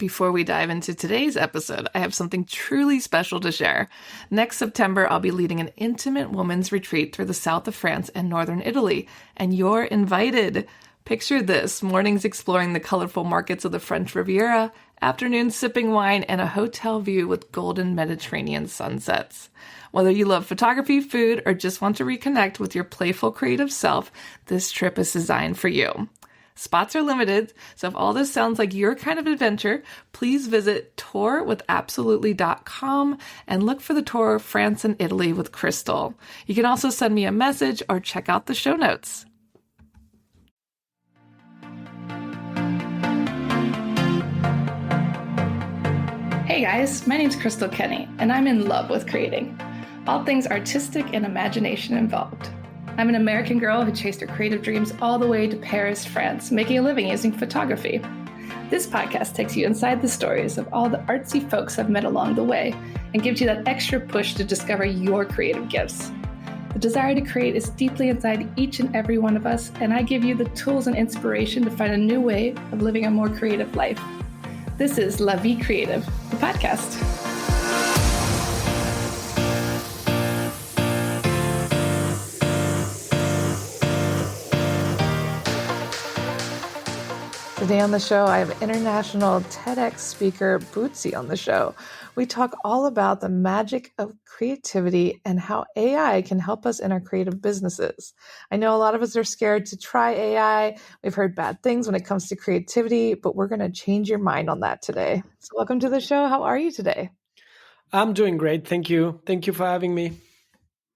Before we dive into today's episode, I have something truly special to share. Next September, I'll be leading an intimate women's retreat through the south of France and northern Italy, and you're invited. Picture this: mornings exploring the colorful markets of the French Riviera, afternoons sipping wine, and a hotel view with golden Mediterranean sunsets. Whether you love photography, food, or just want to reconnect with your playful creative self, this trip is designed for you. Spots are limited, so if all this sounds like your kind of adventure, please visit tourwithabsolutely.com and look for the tour France and Italy with Crystal. You can also send me a message or check out the show notes. Hey guys, my name's Crystal Kenny, and I'm in love with creating. All things artistic and imagination involved. I'm an American girl who chased her creative dreams all the way to Paris, France, making a living using photography. This podcast takes you inside the stories of all the artsy folks I've met along the way and gives you that extra push to discover your creative gifts. The desire to create is deeply inside each and every one of us, and I give you the tools and inspiration to find a new way of living a more creative life. This is La Vie Creative, the podcast. Today on the show, I have international TEDx speaker Butzi on the show. We talk all about the magic of creativity and how AI can help us in our creative businesses. I know a lot of us are scared to try AI. We've heard bad things when it comes to creativity, but we're going to change your mind on that today. So welcome to the show. How are you today? I'm doing great. Thank you. Thank you for having me.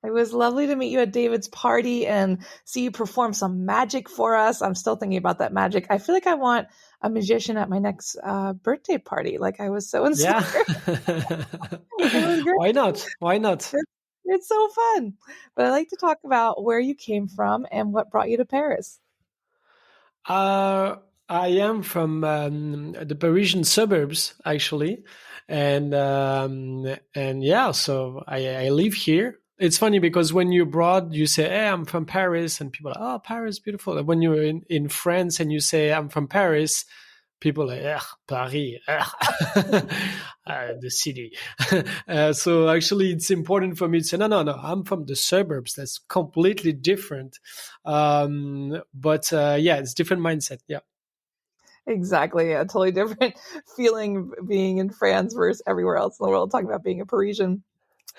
It was lovely to meet you at David's party and see you perform some magic for us. I'm still thinking about that magic. I feel like I want a magician at my next birthday party. Like, I was so inspired. Yeah. Why not? Why not? It's so fun. But I'd like to talk about where you came from and what brought you to Paris. I am from the Parisian suburbs, actually. And yeah, so I live here. It's funny because when you're abroad, you say, hey, I'm from Paris. And people are, oh, Paris, beautiful. And when you're in France and you say, I'm from Paris, people are like, Paris, the city. So actually, it's important for me to say, no, I'm from the suburbs. That's completely different. But yeah, it's different mindset. Yeah. Exactly. A totally different feeling being in France versus everywhere else in the world, talking about being a Parisian.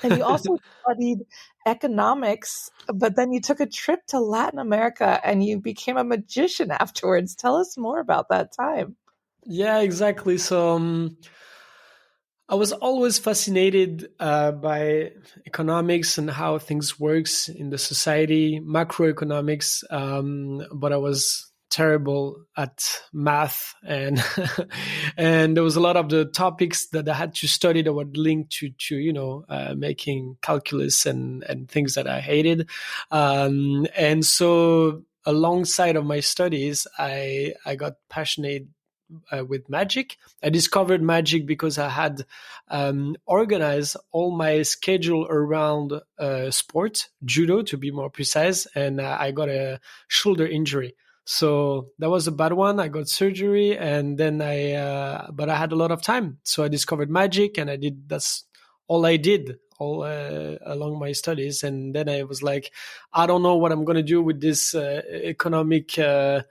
And you also studied economics, but then you took a trip to Latin America and you became a magician afterwards. Tell us more about that time. Yeah, exactly. So I was always fascinated by economics and how things works in the society, macroeconomics, but I was terrible at math, and and there was a lot of the topics that I had to study that were linked to making calculus and things that I hated, and so alongside of my studies, I got passionate with magic. I discovered magic because I had organized all my schedule around sport, judo to be more precise, and I got a shoulder injury. So that was a bad one. I got surgery, and then but I had a lot of time. So I discovered magic, and that's all I did all along my studies. And then I was like, I don't know what I'm going to do with this economic bachelor.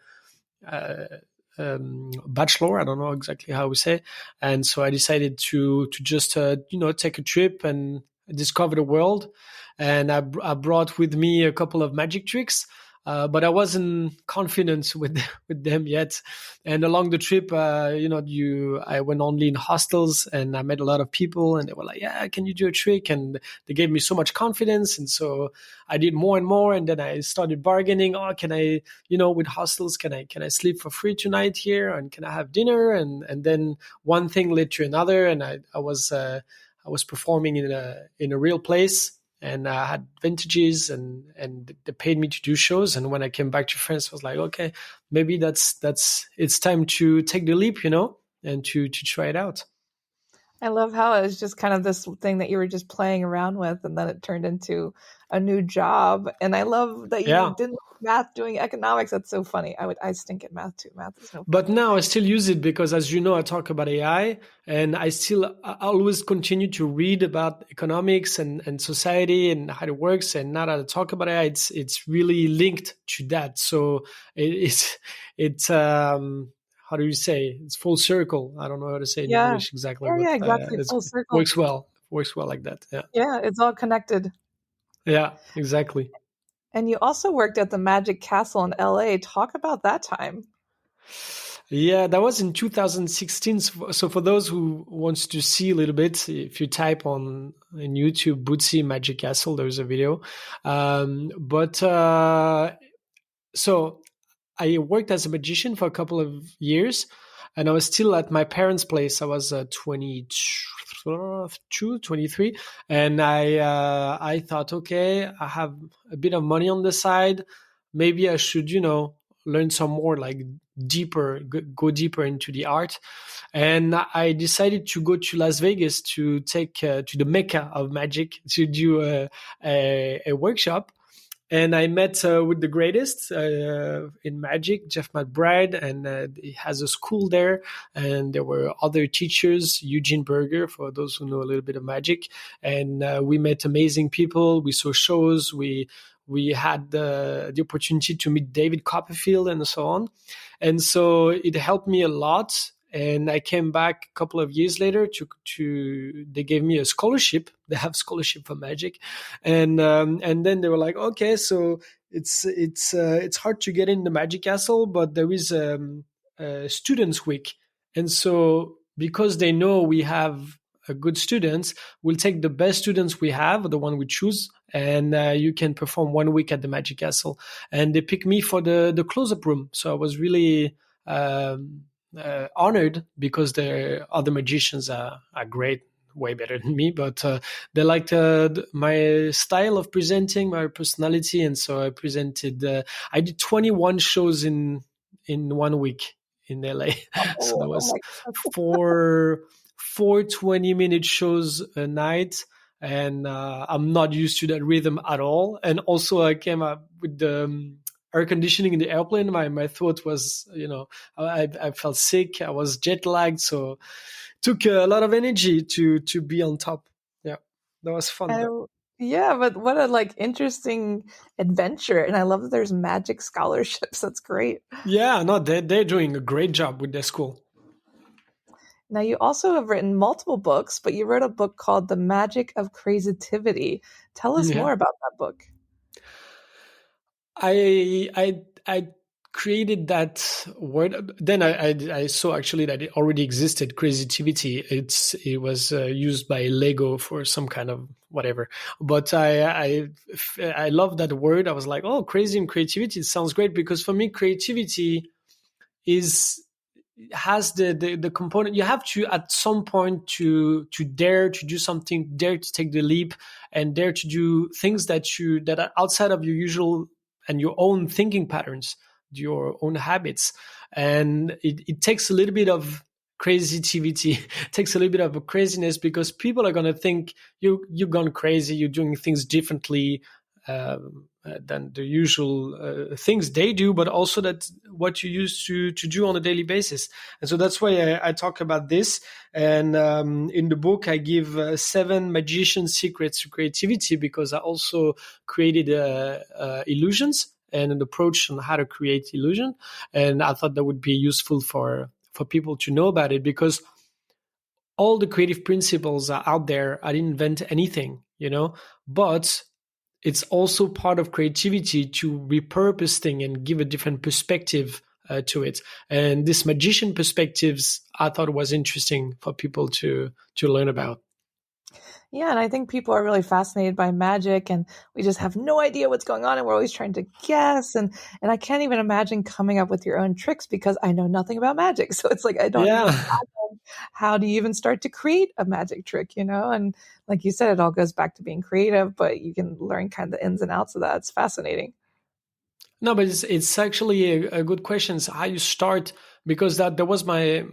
I don't know exactly how we say. And so I decided to just, take a trip and discover the world. And I brought with me a couple of magic tricks. But I wasn't confident with them yet. And along the trip, I went only in hostels, and I met a lot of people, and they were like, "Yeah, can you do a trick?" And they gave me so much confidence, and so I did more and more. And then I started bargaining. Oh, can I, with hostels, can I sleep for free tonight here, and can I have dinner? And then one thing led to another, and I was performing in a real place. And I had vintages, and they paid me to do shows. And when I came back to France, I was like, okay, maybe it's time to take the leap, and to try it out. I love how it was just kind of this thing that you were just playing around with, and then it turned into a new job. And I love that you Yeah. didn't like math doing economics. That's so funny. I stink at math too. Math is no fun. But now I still use it because, as you know, I talk about AI, and I always continue to read about economics and society and how it works. And now that I talk about AI, it's really linked to that. So it's how do you say? It's full circle. I don't know how to say it in Yeah. English exactly, Yeah, but yeah, exactly. it Full circle. works well. Works well like that. Yeah. Yeah, it's all connected. Yeah. Exactly. And you also worked at the Magic Castle in LA. Talk about that time. Yeah, that was in 2016. So for those who wants to see a little bit, if you type on in YouTube Butzi Magic Castle, there's a video. But so I worked as a magician for a couple of years, and I was still at my parents' place. I was 22, 23, and I thought, okay, I have a bit of money on the side. Maybe I should, learn some more, like deeper, go deeper into the art. And I decided to go to Las Vegas to take to the mecca of magic to do a workshop. And I met with the greatest in magic, Jeff McBride, and he has a school there. And there were other teachers, Eugene Berger, for those who know a little bit of magic. And we met amazing people. We saw shows. We had the opportunity to meet David Copperfield and so on. And so it helped me a lot. And I came back a couple of years later to they gave me a scholarship. They have scholarship for magic, and then they were like, okay, so it's hard to get in the Magic Castle, but there is a students week, and so because they know we have a good students, we'll take the best students we have, the one we choose, and you can perform 1 week at the Magic Castle. And they picked me for the close up room, so I was really honored because the other magicians are great, way better than me, but they liked my style of presenting, my personality, and so I presented. I did 21 shows in 1 week in LA, so Oh, that oh was my. four 20-minute shows a night. And I'm not used to that rhythm at all. And also, I came up with the air conditioning in the airplane. My throat was, I felt sick. I was jet lagged, so it took a lot of energy to be on top. Yeah, that was fun I, though. yeah, but what a interesting adventure. And I love that there's magic scholarships. That's great. Yeah, no, they're doing a great job with their school. Now, you also have written multiple books, but you wrote a book called The Magic of Crazitivity. Tell us Yeah, more about that book. I created that word. Then I saw actually that it already existed. Crazitivity. It was used by Lego for some kind of whatever. But I love that word. I was like, oh, crazy and creativity. It sounds great because for me, creativity is has the component. You have to at some point to dare to do something, dare to take the leap, and dare to do things that are outside of your usual and your own thinking patterns, your own habits. And it takes a little bit of crazitivity, takes a little bit of a craziness, because people are going to think you've gone crazy, you're doing things differently than the usual things they do, but also that what you used to do on a daily basis. And so that's why I talk about this. And in the book, I give 7 magician secrets to creativity, because I also created illusions and an approach on how to create illusion. And I thought that would be useful for people to know about it, because all the creative principles are out there. I didn't invent anything, but it's also part of creativity to repurpose things and give a different perspective to it. And this magician perspectives, I thought was interesting for people to learn about. Yeah, and I think people are really fascinated by magic, and we just have no idea what's going on, and we're always trying to guess. And I can't even imagine coming up with your own tricks because I know nothing about magic. So it's like I don't even Yeah. fathom how do you even start to create a magic trick. And like you said, it all goes back to being creative, but you can learn kind of the ins and outs of that. It's fascinating. No, but it's actually a good question. So how you start, because that was my.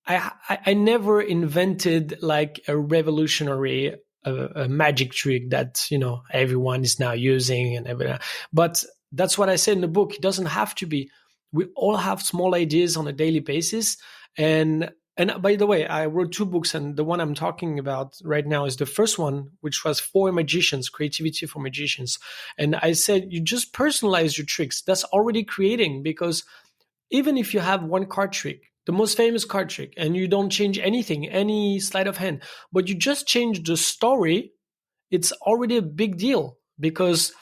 I never invented like a revolutionary a magic trick that everyone is now using and everything. But that's what I said in the book. It doesn't have to be. We all have small ideas on a daily basis. And by the way, I wrote 2 books, and the one I'm talking about right now is the first one, which was for magicians, creativity for magicians. And I said, you just personalize your tricks. That's already creating, because even if you have one card trick, the most famous card trick, and you don't change anything, any sleight of hand, but you just change the story, it's already a big deal, because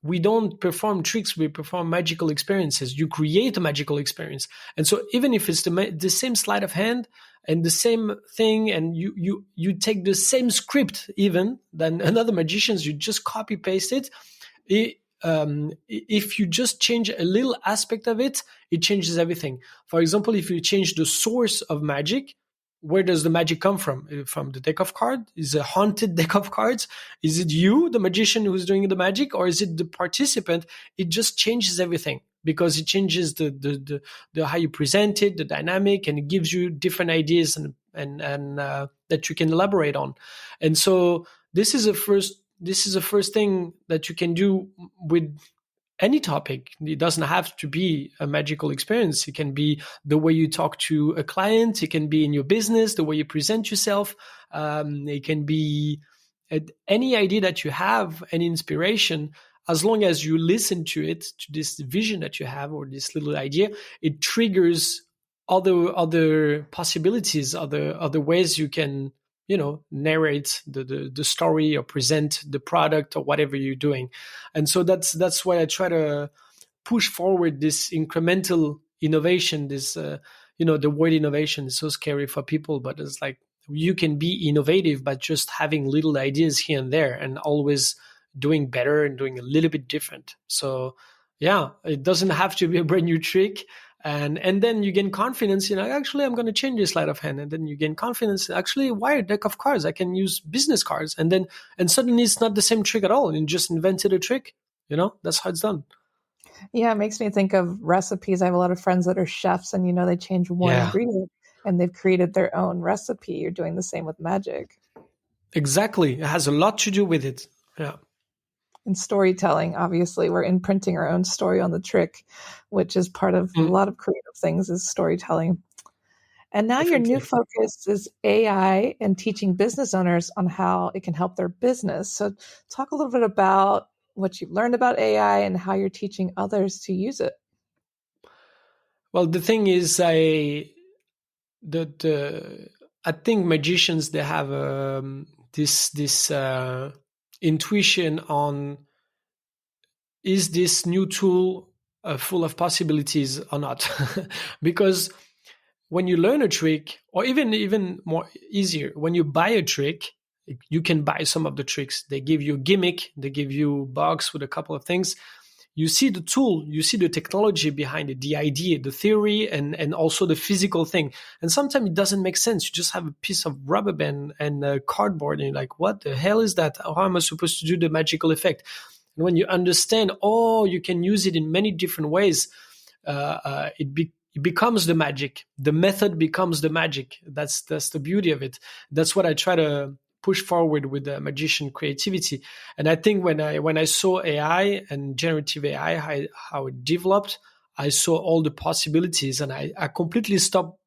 we don't perform tricks, we perform magical experiences. You create a magical experience. And so even if it's the same sleight of hand and the same thing, and you take the same script even than another magician's, you just copy paste it, if you just change a little aspect of it, it changes everything. For example, if you change the source of magic, where does the magic come from? From the deck of cards? Is it a haunted deck of cards? Is it you, the magician, who's doing the magic, or is it the participant? It just changes everything, because it changes the how you present it, the dynamic, and it gives you different ideas and that you can elaborate on. And so this is the first thing that you can do with any topic. It doesn't have to be a magical experience. It can be the way you talk to a client. It can be in your business, the way you present yourself. It can be any idea that you have, any inspiration. As long as you listen to it, to this vision that you have, or this little idea, it triggers other possibilities, other ways you can narrate the story or present the product or whatever you're doing. And so that's why I try to push forward this incremental innovation. This the word innovation is so scary for people, but it's like, you can be innovative by just having little ideas here and there, and always doing better and doing a little bit different. So yeah, it doesn't have to be a brand new trick. And then you gain confidence, actually, I'm going to change this sleight of hand. And then you gain confidence. Actually, why a deck of cards? I can use business cards. And suddenly it's not the same trick at all. And you just invented a trick. That's how it's done. Yeah, it makes me think of recipes. I have a lot of friends that are chefs, and they change one ingredient and they've created their own recipe. You're doing the same with magic. Exactly. It has a lot to do with it. Yeah. And storytelling, obviously, we're imprinting our own story on the trick, which is part of a lot of creative things, is storytelling. And now Definitely. Your new focus is AI and teaching business owners on how it can help their business. So talk a little bit about what you've learned about AI and how you're teaching others to use it. Well, the thing is, I think magicians, they have this intuition on, is this new tool full of possibilities or not? Because when you learn a trick, or even more easier, when you buy a trick, you can buy some of the tricks. They give you a gimmick, they give you a box with a couple of things. You see the tool, you see the technology behind it, the idea, the theory, and also the physical thing. And sometimes it doesn't make sense. You just have a piece of rubber band and a cardboard, and you're like, what the hell is that? How am I supposed to do the magical effect? And when you understand, you can use it in many different ways, it becomes the magic. The method becomes the magic. That's the beauty of it. That's what I try to push forward with the magician creativity. And I think when I saw AI and generative AI, how it developed, I saw all the possibilities, and I completely stopped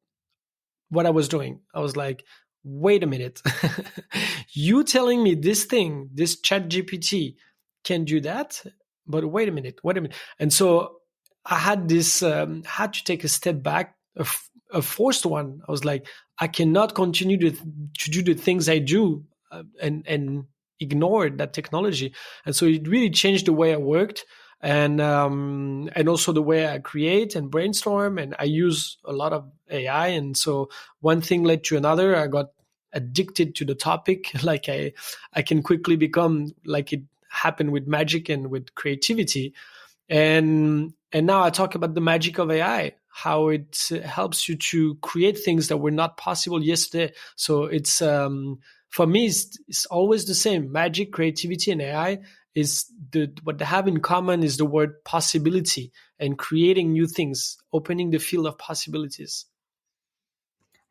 what I was doing. I was like, wait a minute. You telling me this thing, this ChatGPT can do that? But wait a minute. And so I had this, had to take a step back, a forced one. I was like, I cannot continue to do the things I do and ignore that technology. And so it really changed the way I worked, and also the way I create and brainstorm. And I use a lot of AI. And so one thing led to another. I got addicted to the topic. Like I can quickly become, like it happened with magic and with creativity. And now I talk about the magic of AI, how it helps you to create things that were not possible yesterday. So it's, for me, it's always the same. Magic, creativity, and AI is what they have in common is the word possibility, and creating new things, opening the field of possibilities.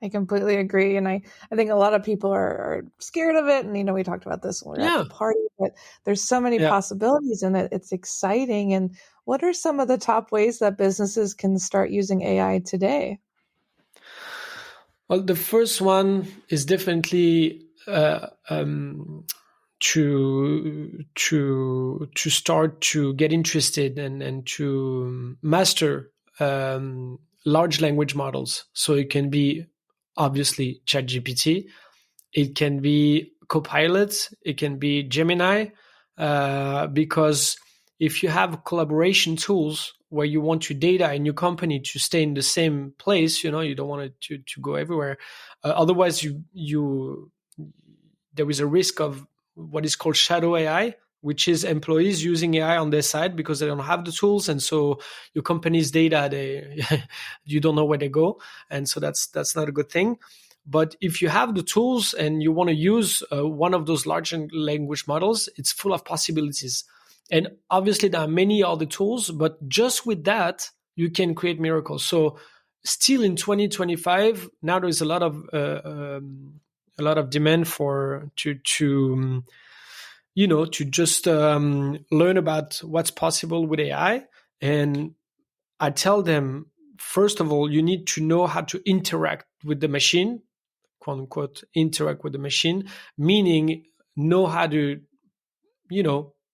I completely agree. And I think a lot of people are scared of it. And, we talked about this when we were at the party, but there's so many possibilities in it. It's exciting. And what are some of the top ways that businesses can start using AI today? Well, the first one is definitely to start to get interested and to master large language models. So it can be obviously ChatGPT, it can be Copilot, it can be Gemini, because if you have collaboration tools where you want your data in your company to stay in the same place, you don't want it to go everywhere. Otherwise, there is a risk of what is called shadow AI, which is employees using AI on their side because they don't have the tools, and so your company's data, you don't know where they go, and so that's not a good thing. But if you have the tools and you want to use one of those large language models, it's full of possibilities. And obviously there are many other tools, but just with that, you can create miracles. So still in 2025, now there is a lot of demand to just learn about what's possible with AI. And I tell them, first of all, you need to know how to interact with the machine, quote unquote, interact with the machine, meaning know how to,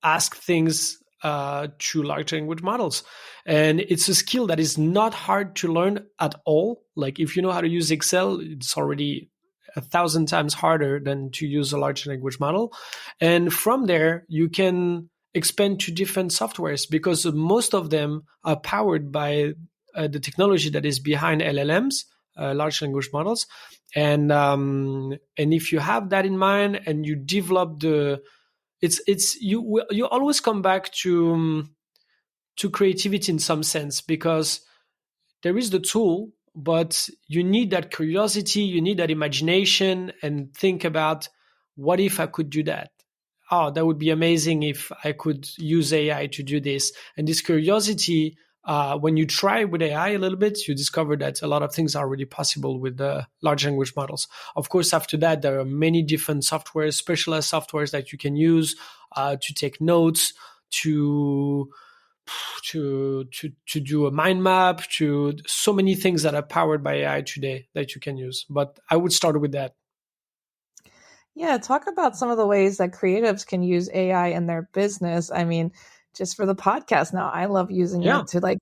ask things to large language models. And it's a skill that is not hard to learn at all. Like if you know how to use Excel, it's already 1,000 times harder than to use a large language model. And from there, you can expand to different softwares because most of them are powered by the technology that is behind LLMs, large language models. And if you have that in mind and you develop you always come back to creativity in some sense, because there is the tool, but you need that curiosity, you need that imagination, and think about, what if I could do that? Oh, that would be amazing if I could use AI to do this. And this curiosity, when you try with AI a little bit, you discover that a lot of things are already possible with the large language models. Of course, after that, there are many different softwares, specialized softwares that you can use to take notes, to do a mind map, to so many things that are powered by AI today that you can use. But I would start with that. Yeah, talk about some of the ways that creatives can use AI in their business. I mean, just for the podcast now, I love using it to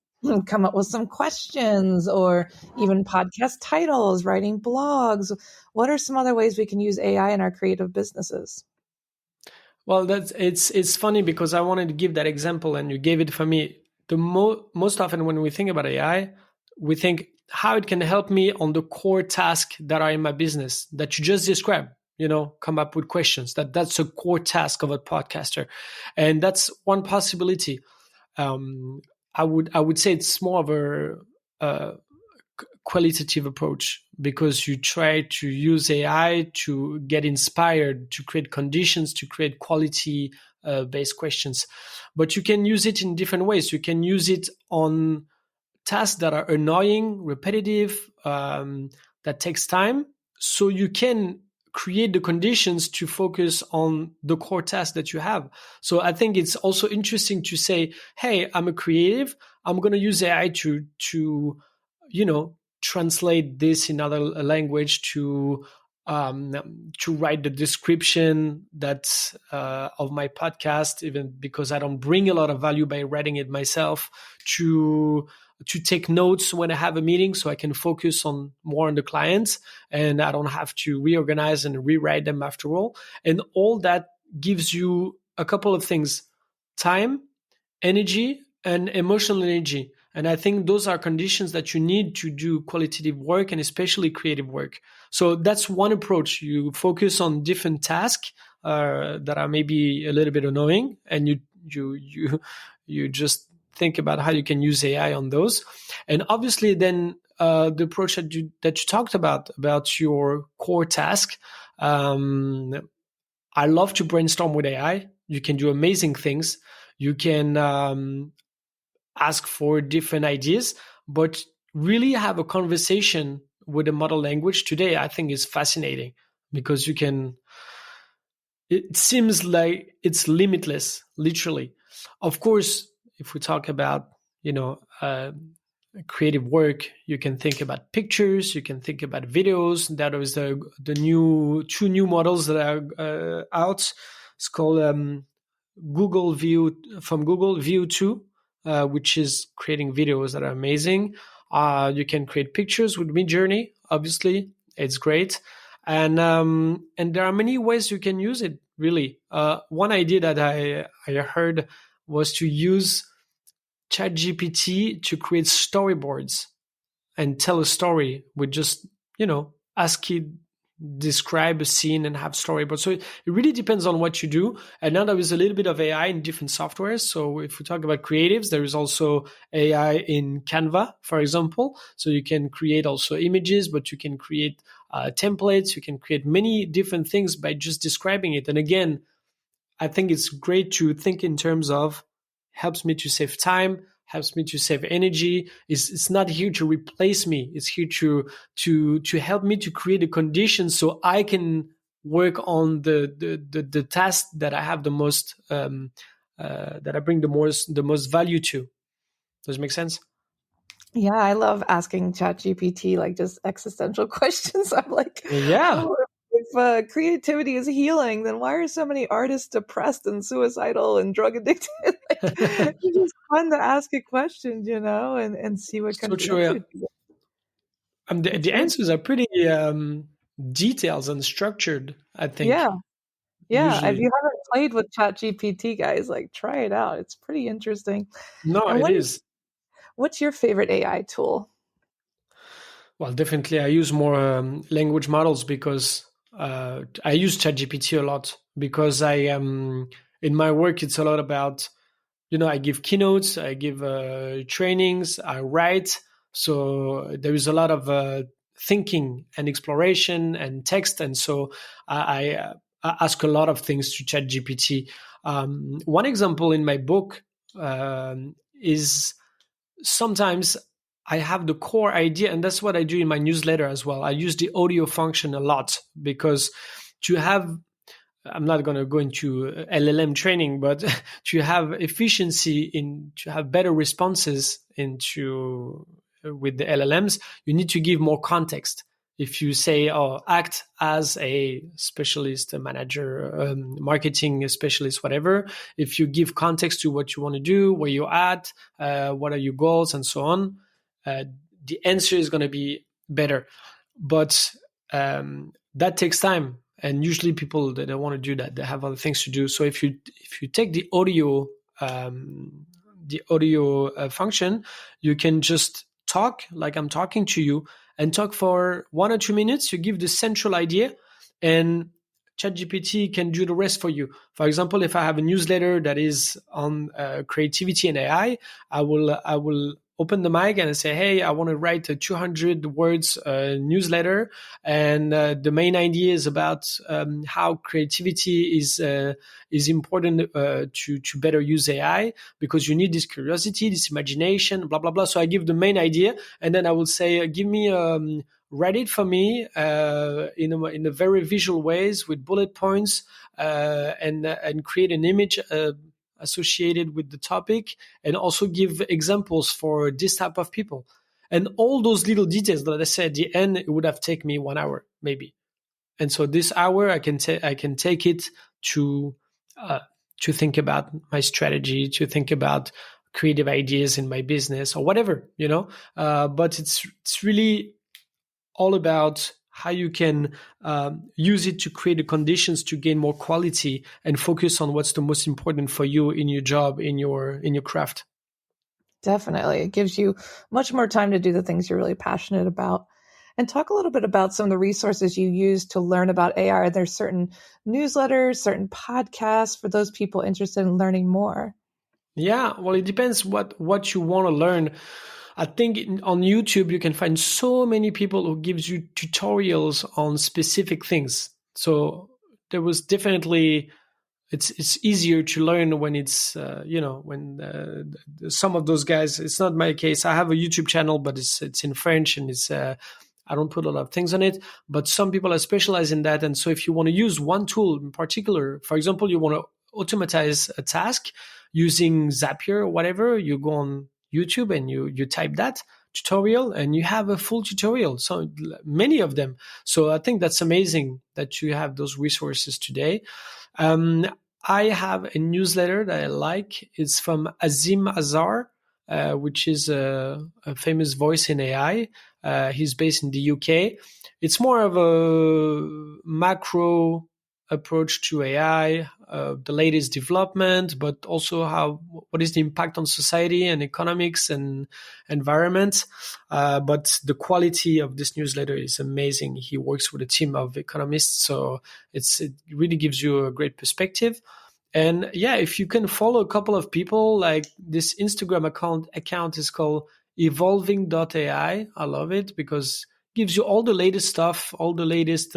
come up with some questions or even podcast titles, writing blogs. What are some other ways we can use AI in our creative businesses? Well, it's funny because I wanted to give that example and you gave it for me. The most often when we think about AI, we think how it can help me on the core task that are in my business that you just described. Come up with questions. That's a core task of a podcaster, and that's one possibility. I would say it's more of a qualitative approach, because you try to use AI to get inspired, to create conditions, to create quality based questions. But you can use it in different ways. You can use it on tasks that are annoying, repetitive, that takes time. So you can create the conditions to focus on the core task that you have. So I think it's also interesting to say, hey, I'm a creative. I'm going to use AI to translate this in other language, to write the description that's of my podcast, even because I don't bring a lot of value by writing it myself, to take notes when I have a meeting so I can focus more on the clients and I don't have to reorganize and rewrite them after all. And all that gives you a couple of things: time, energy, and emotional energy. And I think those are conditions that you need to do qualitative work and especially creative work. So that's one approach. You focus on different tasks that are maybe a little bit annoying, and you just think about how you can use AI on those. And obviously then the approach that you talked about your core task. I love to brainstorm with AI. You can do amazing things. You can ask for different ideas, but really have a conversation with a model language today, I think is fascinating because it seems like it's limitless, literally. Of course, if we talk about, creative work, you can think about pictures, you can think about videos. That is the two new models that are out. It's called Google View from Google View 2, which is creating videos that are amazing. You can create pictures with Midjourney. Obviously, it's great, and there are many ways you can use it. Really, one idea that I heard was to use ChatGPT to create storyboards and tell a story with just, ask it, describe a scene and have storyboards. So it really depends on what you do. And now there is a little bit of AI in different softwares. So if we talk about creatives, there is also AI in Canva, for example. So you can create also images, but you can create templates. You can create many different things by just describing it. And again, I think it's great to think in terms of helps me to save time, helps me to save energy. It's not here to replace me. It's here to help me to create a condition so I can work on the task that I have the most that I bring the most value to. Does it make sense? Yeah, I love asking ChatGPT like just existential questions. I'm like, yeah. oh, if creativity is healing, then why are so many artists depressed and suicidal and drug addicted? Like, it's just fun to ask a question, and see what kind of answers you get. The answers are pretty detailed and structured, I think. Yeah. Usually. If you haven't played with ChatGPT, guys, like try it out. It's pretty interesting. No, And it is. What's your favorite AI tool? Well, definitely, I use more language models because I use ChatGPT a lot because I in my work it's a lot about I give keynotes, I give trainings, I write, so there is a lot of thinking and exploration and text, and so I ask a lot of things to ChatGPT. One example in my book is sometimes I have the core idea, and that's what I do in my newsletter as well. I use the audio function a lot because to have, I'm not going to go into LLM training, but to have efficiency to have better responses with the LLMs, you need to give more context. If you say, act as a specialist, a manager, marketing specialist, whatever, if you give context to what you want to do, where you're at, what are your goals, and so on, the answer is going to be better. But that takes time. And usually people that don't want to do that, they have other things to do. So if you take the audio function, you can just talk like I'm talking to you and talk for 1 or 2 minutes. You give the central idea and ChatGPT can do the rest for you. For example, if I have a newsletter that is on creativity and AI, I will open the mic and I say, hey, I want to write a 200 words newsletter. And the main idea is about how creativity is important to better use AI, because you need this curiosity, this imagination, blah, blah, blah. So I give the main idea, and then I will say, give me write it for me in a very visual ways with bullet points and create an image associated with the topic, and also give examples for this type of people. And all those little details that I said at the end, it would have taken me 1 hour maybe. And so this hour I can take it to think about my strategy, to think about creative ideas in my business or whatever, but it's really all about how you can use it to create the conditions to gain more quality and focus on what's the most important for you in your job, in your craft. Definitely. It gives you much more time to do the things you're really passionate about. And talk a little bit about some of the resources you use to learn about AI. Are there certain newsletters, certain podcasts for those people interested in learning more? Yeah, well, it depends what you want to learn. I think on YouTube, you can find so many people who gives you tutorials on specific things. So there was definitely, it's easier to learn when it's, when some of those guys, it's not my case. I have a YouTube channel, but it's in French and it's I don't put a lot of things on it, but some people are specialized in that. And so if you want to use one tool in particular, for example, you want to automatize a task using Zapier or whatever, you go on YouTube and you type that tutorial and you have a full tutorial. So many of them. So I think that's amazing that you have those resources today. I have a newsletter that I like. It's from Azim Azar, which is a famous voice in AI. He's based in the UK. It's more of a macro approach to AI, the latest development, but also what is the impact on society and economics and environment. But the quality of this newsletter is amazing. He works with a team of economists, so it really gives you a great perspective. And yeah, if you can follow a couple of people, like this Instagram account is called evolving.ai. I love it because it gives you all the latest stuff, all the latest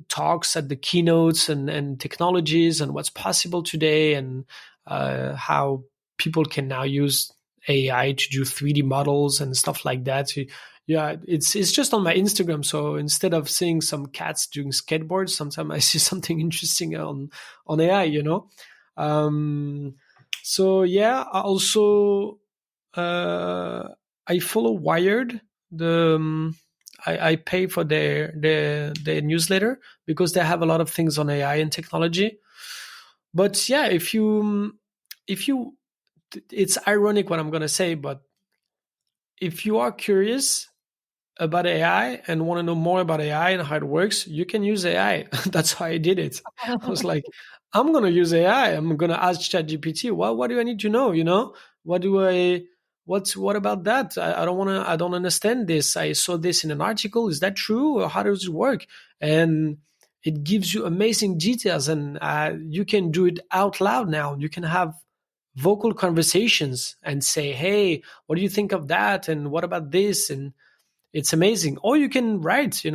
talks at the keynotes and technologies and what's possible today, and how people can now use AI to do 3D models and stuff like that. So, yeah, it's just on my Instagram. So instead of seeing some cats doing skateboards, sometimes I see something interesting on AI. So yeah, I also I follow Wired. I pay for their newsletter because they have a lot of things on AI and technology. But yeah, if you, it's ironic what I'm going to say, but if you are curious about AI and want to know more about AI and how it works, you can use AI. That's how I did it. I was like, I'm going to use AI. I'm going to ask ChatGPT, what do I need to know? What about that? I don't understand this. I saw this in an article. Is that true? Or how does it work? And it gives you amazing details, and you can do it out loud now. You can have vocal conversations and say, hey, what do you think of that? And what about this? And it's amazing. Or you can write,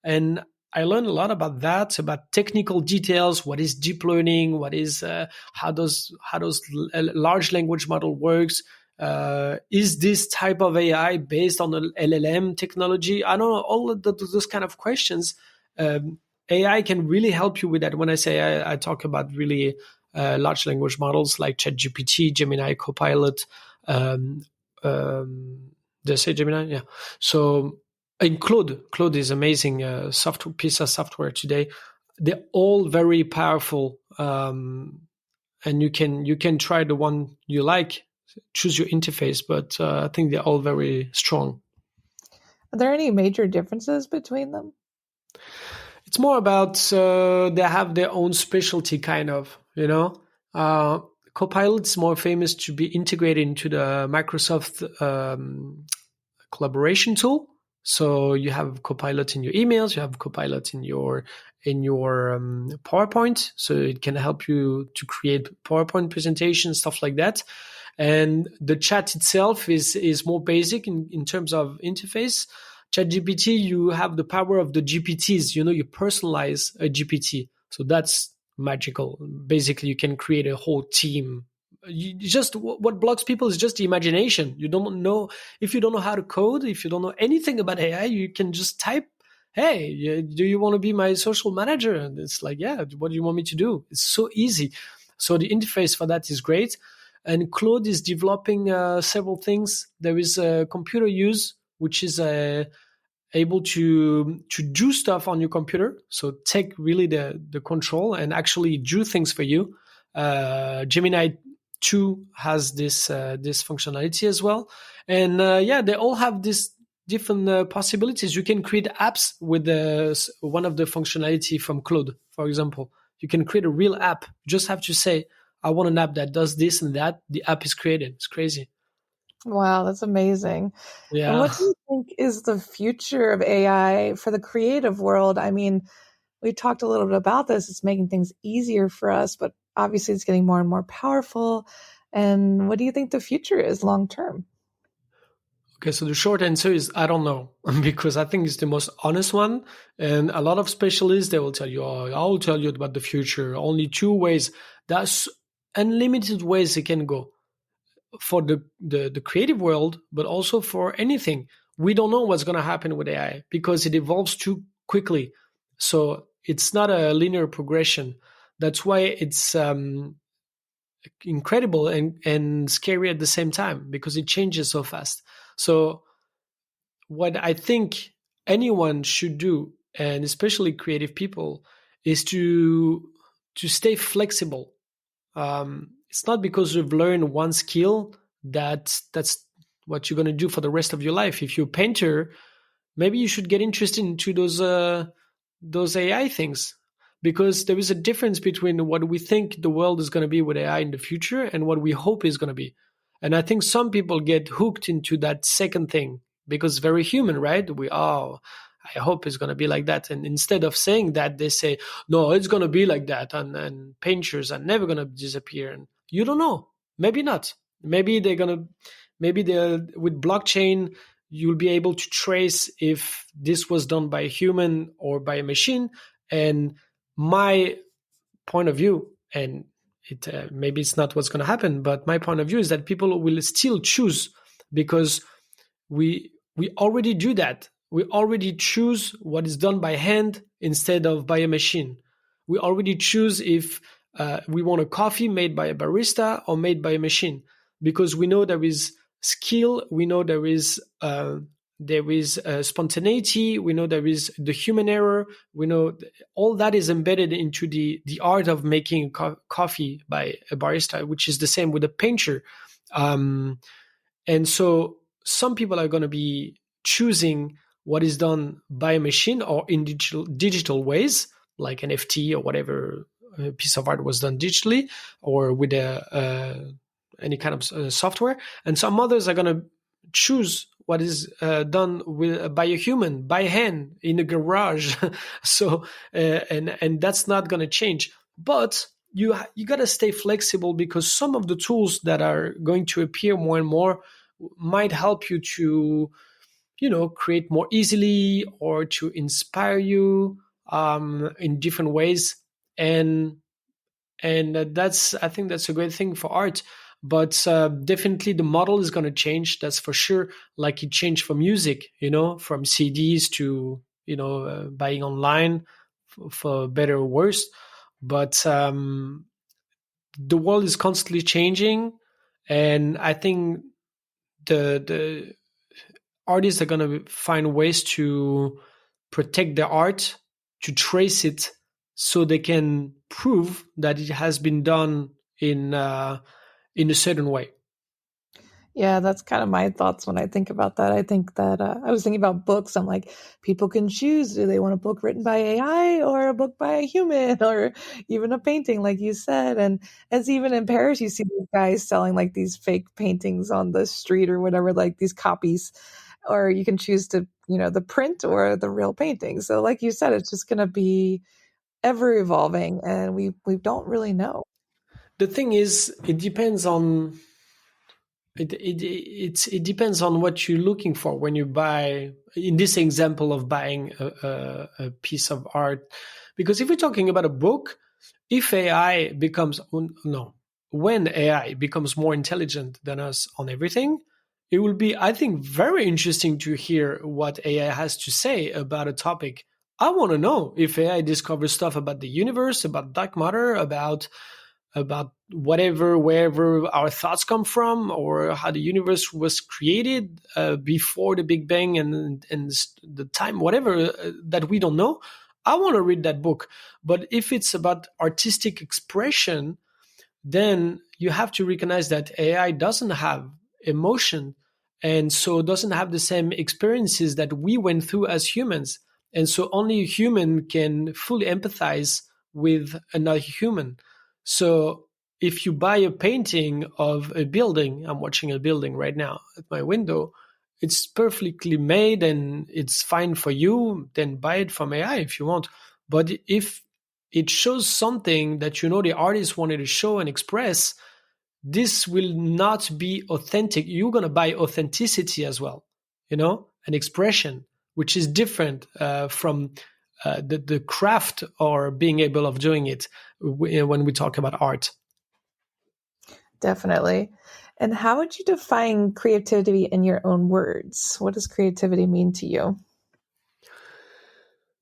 and I learned a lot about that, about technical details. What is deep learning? What is how does a large language model works? Is this type of AI based on the LLM technology? I don't know, all of those kind of questions. AI can really help you with that. When I say I talk about really large language models like ChatGPT, Gemini, Copilot. Did I say Gemini? Yeah. So, and Claude is amazing piece of software today. They're all very powerful, and you can try the one you like, choose your interface. But I think they're all very strong. Are there any major differences between them? It's more about they have their own specialty, kind of. Copilot's more famous to be integrated into the Microsoft collaboration tool. So you have Copilot in your emails, you have Copilot in your PowerPoint, so it can help you to create PowerPoint presentations, stuff like that. And the chat itself is more basic in terms of interface. ChatGPT, you have the power of the GPTs. You personalize a GPT, so that's magical. Basically, you can create a whole team. What blocks people is just the imagination. You don't know, if you don't know how to code, if you don't know anything about AI, you can just type, hey, do you want to be my social manager? And it's like, yeah, what do you want me to do? It's so easy. So the interface for that is great. And Claude is developing several things. There is computer use, which is able to do stuff on your computer. So take really the control and actually do things for you. Gemini 2 has this functionality as well. And they all have this different possibilities. You can create apps with one of the functionality from Claude, for example. You can create a real app. You just have to say, I want an app that does this and that. The app is created. It's crazy. Wow, that's amazing. Yeah. And what do you think is the future of AI for the creative world? I mean, we talked a little bit about this. It's making things easier for us, but obviously it's getting more and more powerful. And what do you think the future is long term? Okay, so the short answer is I don't know, because I think it's the most honest one. And a lot of specialists, they will tell you, I will tell you about the future. Only 2 ways. There's unlimited ways it can go for the creative world, but also for anything. we don't know what's going to happen with AI because it evolves too quickly. So it's not a linear progression. That's why it's incredible and scary at the same time, because it changes so fast. So what I think anyone should do, and especially creative people, is to stay flexible. It's not because you've learned one skill that's what you're going to do for the rest of your life. If you're a painter, maybe you should get interested into those AI things, because there is a difference between what we think the world is going to be with AI in the future and what we hope is going to be. And I think some people get hooked into that second thing because it's very human, right? I hope it's going to be like that. And instead of saying that, they say, no, it's going to be like that. And painters are never going to disappear. And you don't know. Maybe not. Maybe with blockchain, you'll be able to trace if this was done by a human or by a machine. And my point of view, and maybe it's not what's going to happen, but my point of view is that people will still choose, because we already do that. We already choose what is done by hand instead of by a machine. We already choose if we want a coffee made by a barista or made by a machine, because we know there is skill, we know there is spontaneity, we know there is the human error, we know all that is embedded into the art of making coffee by a barista, which is the same with a painter. And so some people are going to be choosing what is done by a machine or in digital ways, like NFT or whatever piece of art was done digitally or with any kind of software. And some others are going to choose what is done by a human, by hand, in a garage. So, and that's not going to change. But you got to stay flexible, because some of the tools that are going to appear more and more might help you to, create more easily or to inspire you in different ways. And I think that's a great thing for art. But definitely the model is going to change. That's for sure. Like it changed for music, from CDs to, buying online for better or worse. But the world is constantly changing. And I think the artists are going to find ways to protect their art, to trace it, so they can prove that it has been done in a certain way. Yeah, that's kind of my thoughts when I think about that. I think that I was thinking about books. I'm like, people can choose. Do they want a book written by AI or a book by a human or even a painting, like you said? And as even in Paris, you see these guys selling like these fake paintings on the street or whatever, like these copies. Or you can choose to, the print or the real painting. So like you said, it's just going to be ever evolving, and we don't really know. The thing is, it depends on it depends on what you're looking for when you buy. In this example of buying a piece of art, because if we're talking about a book, if AI becomes when AI becomes more intelligent than us on everything, it will be, I think, very interesting to hear what AI has to say about a topic. I want to know if AI discovers stuff about the universe, about dark matter, about whatever, wherever our thoughts come from, or how the universe was created before the Big Bang and the time, whatever that we don't know. I want to read that book. But if it's about artistic expression, then you have to recognize that AI doesn't have emotion, and so doesn't have the same experiences that we went through as humans. And so only a human can fully empathize with another human. So if you buy a painting of a building, I'm watching a building right now at my window, it's perfectly made and it's fine for you, then buy it from AI if you want. But if it shows something that the artist wanted to show and express, this will not be authentic. You're going to buy authenticity as well, an expression, which is different from the craft or being able of doing it when we talk about art. Definitely. And how would you define creativity in your own words? What does creativity mean to you?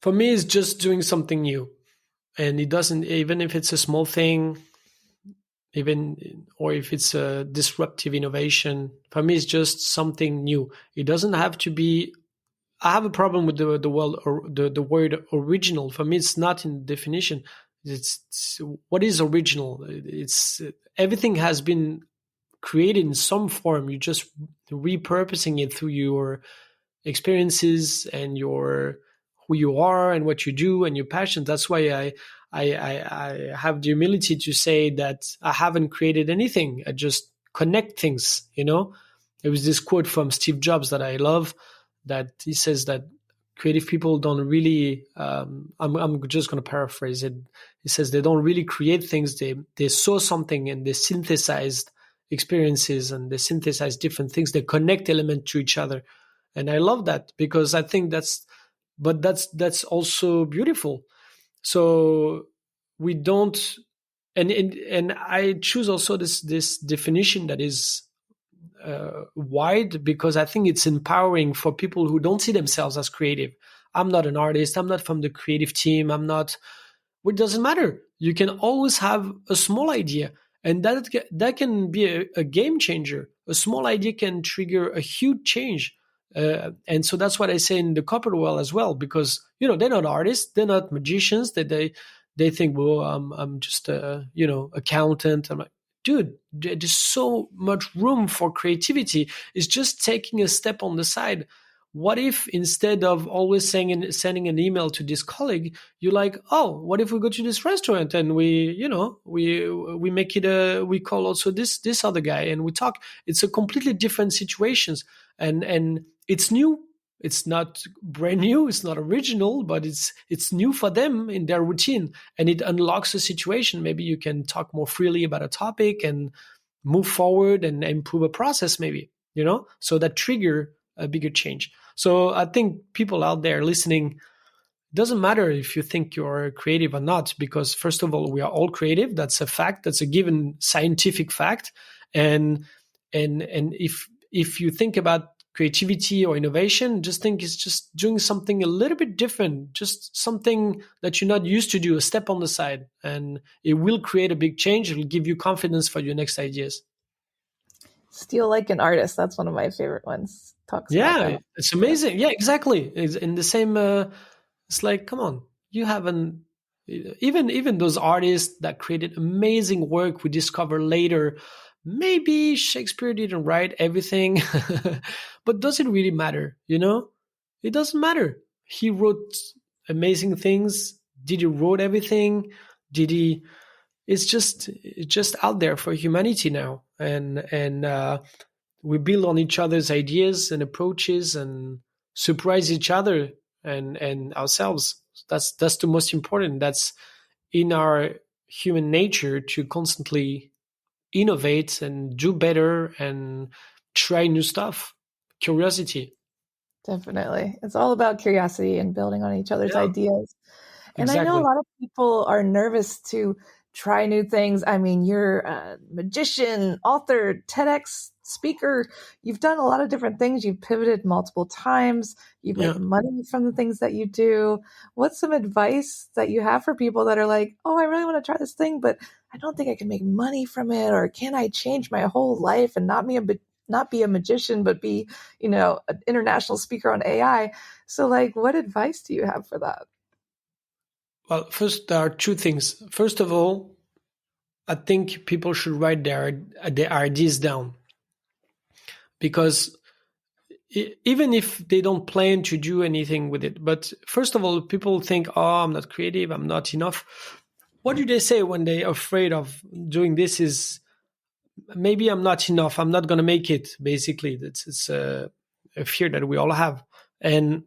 For me, it's just doing something new. And it doesn't, even if it's a small thing, or if it's a disruptive innovation, for me, it's just something new. It doesn't have to be. I have a problem with the word original. For me, it's not in definition. It's what is original. It's everything has been created in some form. You're just repurposing it through your experiences and your who you are and what you do and your passion. That's why I have the humility to say that I haven't created anything. I just connect things. There was this quote from Steve Jobs that I love, that he says that creative people don't really. I'm just going to paraphrase it. He says they don't really create things. They saw something and they synthesized experiences and they synthesize different things. They connect elements to each other, and I love that because I think that's also beautiful. So we don't, and I choose also this definition that is wide, because I think it's empowering for people who don't see themselves as creative. I'm not an artist. I'm not from the creative team. I'm not. It doesn't matter. You can always have a small idea, and that can be a game changer. A small idea can trigger a huge change. And so that's what I say in the corporate world as well, because they're not artists, they're not magicians. They think, well, I'm just accountant. I'm like, dude, there's so much room for creativity. It's just taking a step on the side. What if instead of always sending an email to this colleague, you're like, oh, what if we go to this restaurant and we make it we call also this other guy and we talk. It's a completely different situations, and it's new. It's not brand new. It's not original, but it's new for them in their routine, and it unlocks a situation. Maybe you can talk more freely about a topic and move forward and improve a process. Maybe so that trigger a bigger change. So I think people out there listening, it doesn't matter if you think you're creative or not, because first of all, we are all creative. That's a fact. That's a given scientific fact. And if you think about creativity or innovation, just think it's just doing something a little bit different, just something that you're not used to do, a step on the side, and it will create a big change. It will give you confidence for your next ideas. Steal like an artist. That's one of my favorite ones. Talks about that. It's amazing. Yeah, exactly. It's in the same. It's like, come on, you haven't. Even those artists that created amazing work, we discover later, maybe Shakespeare didn't write everything, but does it really matter? It doesn't matter. He wrote amazing things. Did he wrote everything? Did he? It's just out there for humanity now, and we build on each other's ideas and approaches and surprise each other and ourselves. That's the most important. That's in our human nature, to constantly innovate and do better and try new stuff. Curiosity. Definitely. It's all about curiosity and building on each other's ideas. And exactly. I know a lot of people are nervous to try new things. I mean, you're a magician, author, TEDx speaker. You've done a lot of different things. You've pivoted multiple times. You've made money from the things that you do. What's some advice that you have for people that are like, oh, I really want to try this thing, but I don't think I can make money from it? Or can I change my whole life and not be a magician, but be, an international speaker on AI? So what advice do you have for that? Well, first, there are two things. First of all, I think people should write their ideas down, because even if they don't plan to do anything with it, but first of all, people think, oh, I'm not creative, I'm not enough. What do they say when they're afraid of doing this? Is maybe I'm not enough, I'm not going to make it. Basically, it's a fear that we all have. And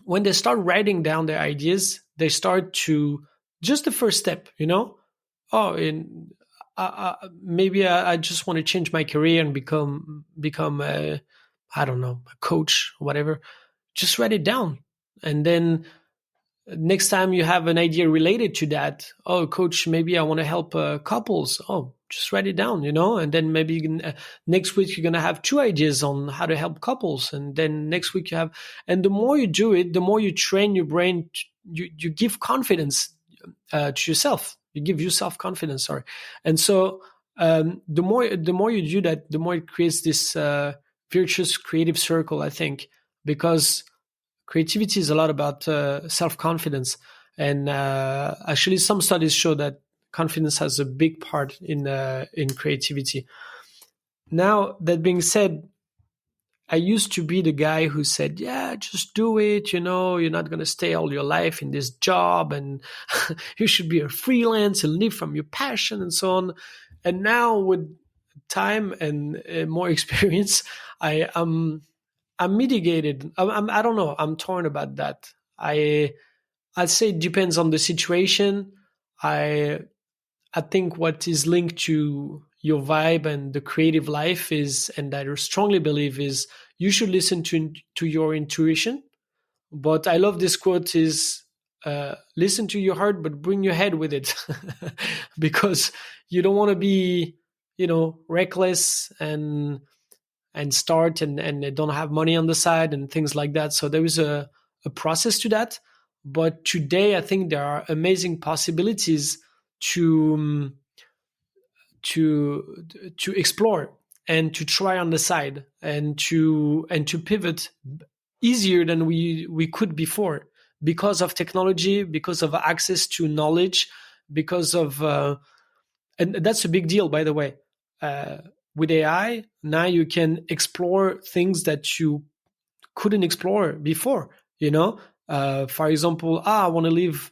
when they start writing down their ideas, they start to just the first step, maybe I just want to change my career and become a, I don't know, a coach or whatever. Just write it down. And then next time you have an idea related to that, oh, coach, maybe I want to help couples. Oh, just write it down, and then maybe next week you're going to have 2 ideas on how to help couples. And then next week and the more you do it, the more you train your brain, you give confidence to yourself. You give yourself confidence, sorry. And so the more you do that, the more it creates this virtuous creative circle, I think, because creativity is a lot about self-confidence. And actually some studies show that confidence has a big part in creativity. Now, that being said, I used to be the guy who said, yeah, just do it. You're not going to stay all your life in this job, and you should be a freelance and live from your passion and so on. And now with time and more experience, I'm mitigated. I don't know. I'm torn about that. I'd say it depends on the situation. I think what is linked to your vibe and the creative life is, and I strongly believe is, you should listen to your intuition. But I love this quote is, listen to your heart, but bring your head with it. Because you don't want to be, reckless and start and don't have money on the side and things like that. So there is a process to that. But today, I think there are amazing possibilities to explore and to try on the side and to pivot easier than we could before, because of technology, because of access to knowledge, because of and that's a big deal, by the way. With AI, now you can explore things that you couldn't explore before. For example, I want to live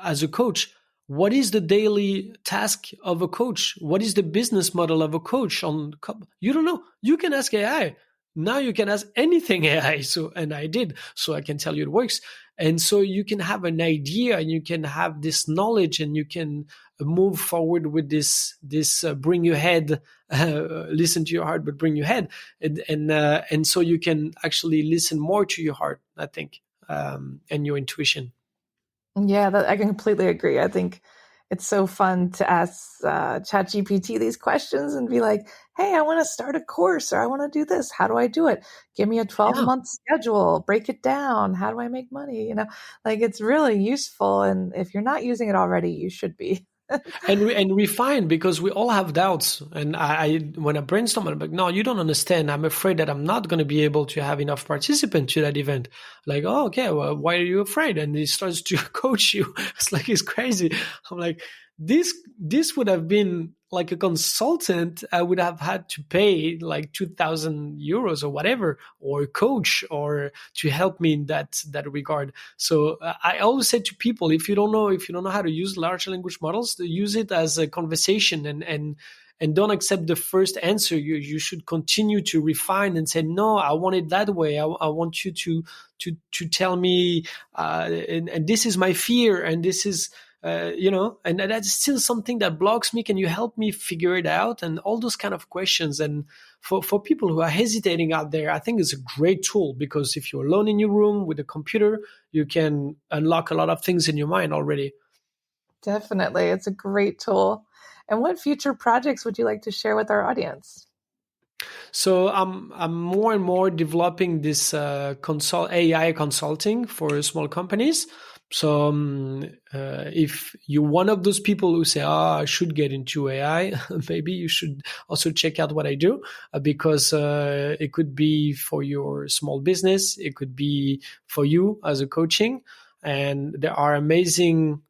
as a coach. What is the daily task of a coach? What is the business model of a coach? You don't know. You can ask AI. Now you can ask anything AI. And I did. So I can tell you it works. And so you can have an idea, and you can have this knowledge, and you can move forward with this bring your head, listen to your heart, but bring your head. And so you can actually listen more to your heart, I think, and your intuition. Yeah, I can completely agree. I think it's so fun to ask ChatGPT these questions and be like, hey, I want to start a course, or I want to do this. How do I do it? Give me a 12-month schedule, break it down. How do I make money? It's really useful. And if you're not using it already, you should be. and refine, because we all have doubts. And I when I brainstorm, I'm like, no, you don't understand. I'm afraid that I'm not going to be able to have enough participants to that event. Like, oh, okay, well, why are you afraid? And he starts to coach you. It's like, it's crazy. I'm like, this would have been like a consultant. I would have had to pay like 2,000 euros or whatever, or a coach, or to help me in that regard. So I always say to people, if you don't know how to use large language models, use it as a conversation, and don't accept the first answer. You should continue to refine and say, no, I want it that way. I want you to tell me, and this is my fear, and this is, and that's still something that blocks me. Can you help me figure it out? And all those kind of questions. And for people who are hesitating out there, I think it's a great tool, because if you're alone in your room with a computer, you can unlock a lot of things in your mind already. Definitely. It's a great tool. And what future projects would you like to share with our audience? So I'm more and more developing this AI consulting for small companies. So if you're one of those people who say, I should get into AI, maybe you should also check out what I do, because it could be for your small business. It could be for you as a coaching. And there are amazing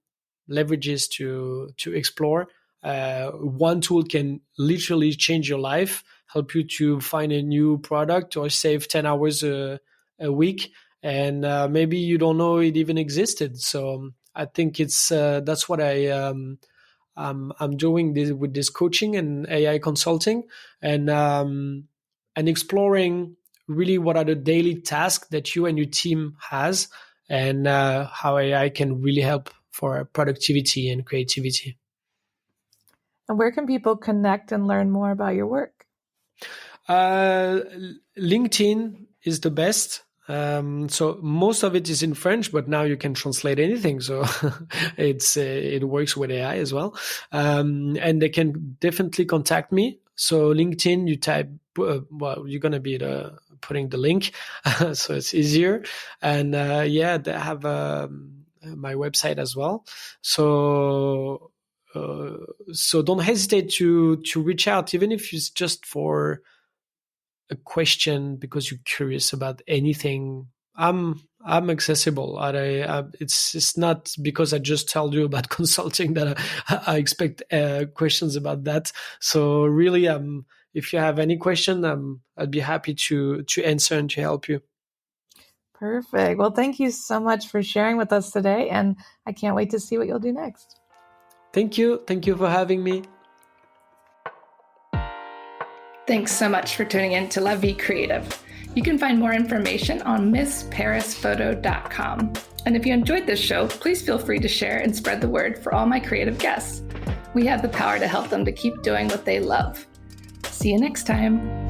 leverages to explore. One tool can literally change your life, help you to find a new product, or save 10 hours a week. And maybe you don't know it even existed. So I think it's that's what I'm doing with this coaching and AI consulting, and exploring really what are the daily tasks that you and your team has, and how AI can really help for productivity and creativity. And where can people connect and learn more about your work? LinkedIn is the best. So most of it is in French, but now you can translate anything. So it works with AI as well. And they can definitely contact me. So LinkedIn, you type, you're going to be putting the link. So it's easier. And they have my website as well. So don't hesitate to reach out, even if it's just for a question because you're curious about anything. I'm accessible. It's not because I just told you about consulting that I expect questions about that. So really, if you have any question, I'd be happy to answer and to help you. Perfect. Well, thank you so much for sharing with us today, and I can't wait to see what you'll do next. Thank you. Thank you for having me. Thanks so much for tuning in to La Vie Creative. You can find more information on MissParisPhoto.com. And if you enjoyed this show, please feel free to share and spread the word for all my creative guests. We have the power to help them to keep doing what they love. See you next time.